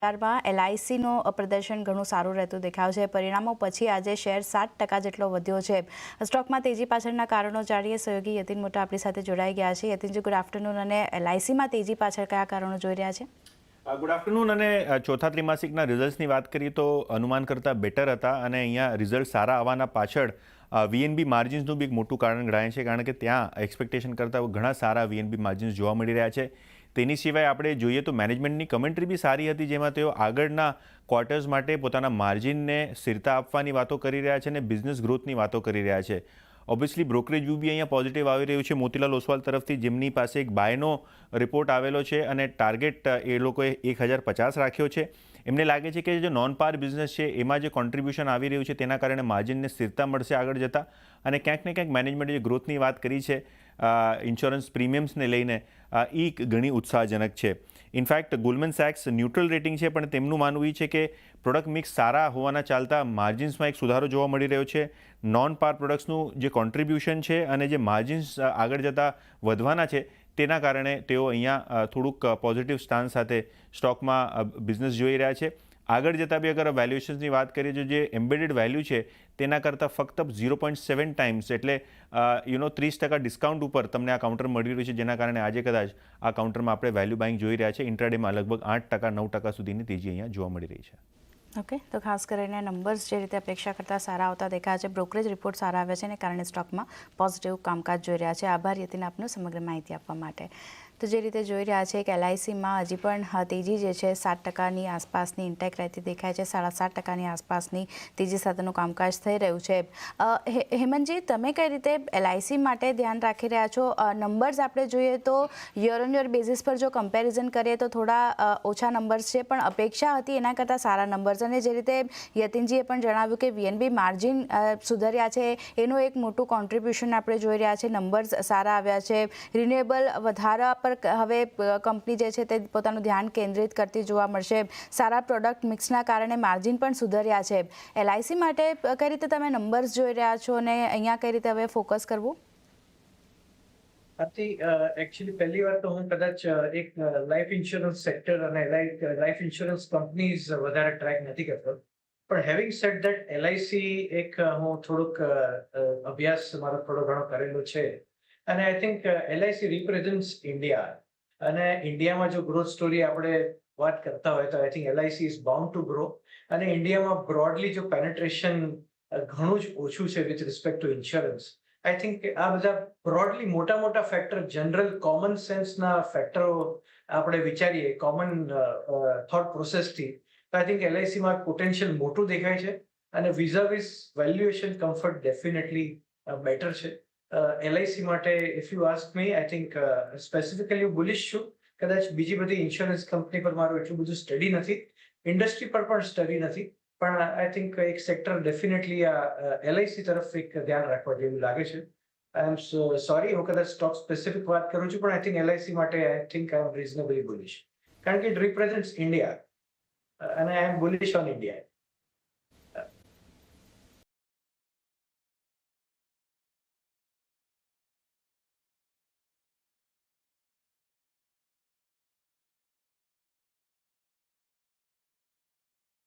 બજારમાં એલઆઈસીનો પ્રદર્શન ઘણું સારું રહેતું દેખાયું છે. પરિણામો પછી આજે શેર 7% જેટલો વધ્યો છે. સ્ટોકમાં તેજી પાછળના કારણો જાણીએ. સહયોગી યતિન મોટા આપણી સાથે જોડાઈ ગયા છે. યતિનજી, ગુડ આફ્ટરનૂન. અને એલઆઈસીમાં તેજી પાછળ કયા કારણો જોઈ રહ્યા છે? Good afternoon. અને ચોથા ત્રિમાસિકના રિઝલ્ટ્સની વાત કરીએ તો અનુમાન કરતાં બેટર હતા અને અહીંયા રિઝલ્ટ સારા આવવાના પાછળ વીએનબી માર્જિન્સનું બી એક મોટું કારણ ગણાય છે, કારણ કે ત્યાં એક્સપેક્ટેશન કરતાં ઘણા સારા વીએનબી માર્જિન્સ જોવા મળી રહ્યા છે. તેની સિવાય આપણે જોઈએ તો મેનેજમેન્ટની કમેન્ટ્રી બી સારી હતી, જેમાં તેઓ આગળના ક્વાર્ટર્સ માટે પોતાના માર્જિનને સ્થિરતા આપવાની વાતો કરી રહ્યા છે અને બિઝનેસ ગ્રોથની વાતો કરી રહ્યા છે. ઓબ્વિયસલી બ્રોકરેજ વ્યૂ બી અહીંયા પોઝિટિવ આવી રહ્યું છે મોતીલાલ ઓસવાલ તરફથી, જેમની પાસે એક બાયનો રિપોર્ટ આવેલો છે અને ટાર્ગેટ એ લોકોએ 1050 રાખ્યો છે. એમને લાગે છે કે જે નોન પાર બિઝનેસ છે એમાં જે કોન્ટ્રીબ્યુશન આવી રહ્યું છે તેના કારણે માર્જિનને સ્થિરતા મળશે આગળ જતાં. અને ક્યાંક ને ક્યાંક મેનેજમેન્ટે જે ગ્રોથની વાત કરી છે ઇન્સ્યોરન્સ પ્રીમિયમ્સને લઈને, એ ઘણી ઉત્સાહજનક છે. ઇનફેક્ટ ગોલ્ડમેન સેક્સ ન્યુટ્રલ રેટિંગ છે, પણ તેમનું માનવું એ છે કે પ્રોડક્ટ મિક્સ સારા હોવાના ચાલતા માર્જિન્સમાં એક સુધારો જોવા મળી રહ્યો છે. નોન પાર પ્રોડક્ટ્સનું જે કોન્ટ્રીબ્યુશન છે અને જે માર્જિન્સ આગળ જતાં વધવાના છે તેના કારણે તેઓ અહીંયા થોડુંક પોઝિટિવ સ્ટાન્સ સાથે સ્ટોકમાં બિઝનેસ જોઈ રહ્યા છે. આગળ જતાં બી અગર વેલ્યુએશન્સની વાત કરીએ તો જે એમ્બેડેડ વેલ્યુ છે તેના કરતાં ફક્ત 0.7 ટાઈમ્સ, એટલે 30% ડિસ્કાઉન્ટ ઉપર તમને આ કાઉન્ટર મળી રહ્યું છે, જેના કારણે આજે કદાચ આ કાઉન્ટરમાં આપણે વેલ્યુ બાઇંગ જોઈ રહ્યા છે. ઇન્ટ્રાડેમાં લગભગ 8%, 9% સુધીની તેજી અહીંયા જોવા મળી રહી છે. ઓકે, તો ખાસ કરીને નંબર્સ જે રીતે અપેક્ષા કરતાં સારા આવતા દેખાય છે, બ્રોકરેજ રિપોર્ટ સારા આવ્યા છે અને કારણે સ્ટોકમાં પોઝિટિવ કામકાજ જોઈ રહ્યા છે. આભાર યતિન આપનો સમગ્ર માહિતી આપવા માટે. તો જે રીતે જોઈ રહ્યા છે કે એલઆઈસીમાં હજી પણ તેજી જે છે 7%ની આસપાસની ઇન્ટેક રહેતી દેખાય છે. 7.5%ની આસપાસની તેજી સાથેનું કામકાજ થઈ રહ્યું છે. હેમંતજી, તમે કઈ રીતે એલઆઈસી માટે ધ્યાન રાખી રહ્યા છો? નંબર્સ આપણે જોઈએ તો યર ઓન યર બેઝિસ પર જો કમ્પેરિઝન કરીએ તો થોડા ઓછા નંબર્સ છે, પણ અપેક્ષા હતી એના કરતાં સારા નંબર્સ. અને જે રીતે યતિનજીએ પણ જણાવ્યું કે વીએનબી માર્જિન સુધર્યા છે, એનું એક મોટું કોન્ટ્રીબ્યુશન આપણે જોઈ રહ્યા છે. નંબર્સ સારા આવ્યા છે. રિન્યુએબલ વધારા પર હવે કંપની જે છે તે પોતાનું ધ્યાન કેન્દ્રિત કરતી જોવા મળશે. સારા પ્રોડક્ટ મિક્સના કારણે માર્જિન પણ સુધર્યા છે. એલઆઈસી માટે કઈ રીતે તમે નંબર્સ જોઈ રહ્યા છો અને અહીંયા કઈ રીતે હવે ફોકસ કરવું? એકચ્યુઅલી પહેલી વાર તો હું કદાચ એક લાઈફ ઇન્સ્યોરન્સ સેક્ટર અને લાઈફ ઇન્સ્યોરન્સ કંપનીઝ વધારે ટ્રેક નથી કરતો, પણ હેવિંગ સેડ ધેટ એલઆઈસી એક હું થોડુંક અભ્યાસ મારો થોડો ઘણો કરેલો છે. અને આઈ થિંક એલઆઈસી રિપ્રેઝન્ટ્સ ઇન્ડિયા, અને ઇન્ડિયામાં જો ગ્રોથ સ્ટોરી આપણે વાત કરતા હોય તો I think LIC is bound two grow. અને ઇન્ડિયામાં બ્રોડલી જો પેનેટ્રેશન ઘણું જ ઓછું છે with respect to insurance. I think આ બધા બ્રોડલી મોટા ફેક્ટર, જનરલ કોમન સેન્સના ફેક્ટરો આપણે વિચારીએ કોમન થોટ પ્રોસેસથી, તો આઈ થિંક એલઆઈસીમાં પોટેન્શિયલ મોટું દેખાય છે. અને વિઝાવિઝ વેલ્યુએશન કમ્ફર્ટ ડેફિનેટલી બેટર છે. એલઆઈસી માટે if you ask me, I think specifically હું બુલિશ છું. કદાચ બીજી બધી ઇન્સ્યોરન્સ કંપની પર મારું એટલું બધું સ્ટડી નથી, ઇન્ડસ્ટ્રી પર પણ સ્ટડી નથી, પણ આઈ થિંક એક સેક્ટર ડેફિનેટલી આ એલઆઈસી તરફ એક ધ્યાન રાખવા જેવું લાગે છે. આઈ એમ સોરી, હું કદાચ સ્ટોક સ્પેસિફિક વાત કરું છું, પણ આઈ થિંક એલઆઈસી માટે I think I M reasonably bullish, કારણ કે ઇટ રિપ્રેઝન્ટ્સ ઇન્ડિયા અને આઈ એમ બુલિશ ઓન ઇન્ડિયા.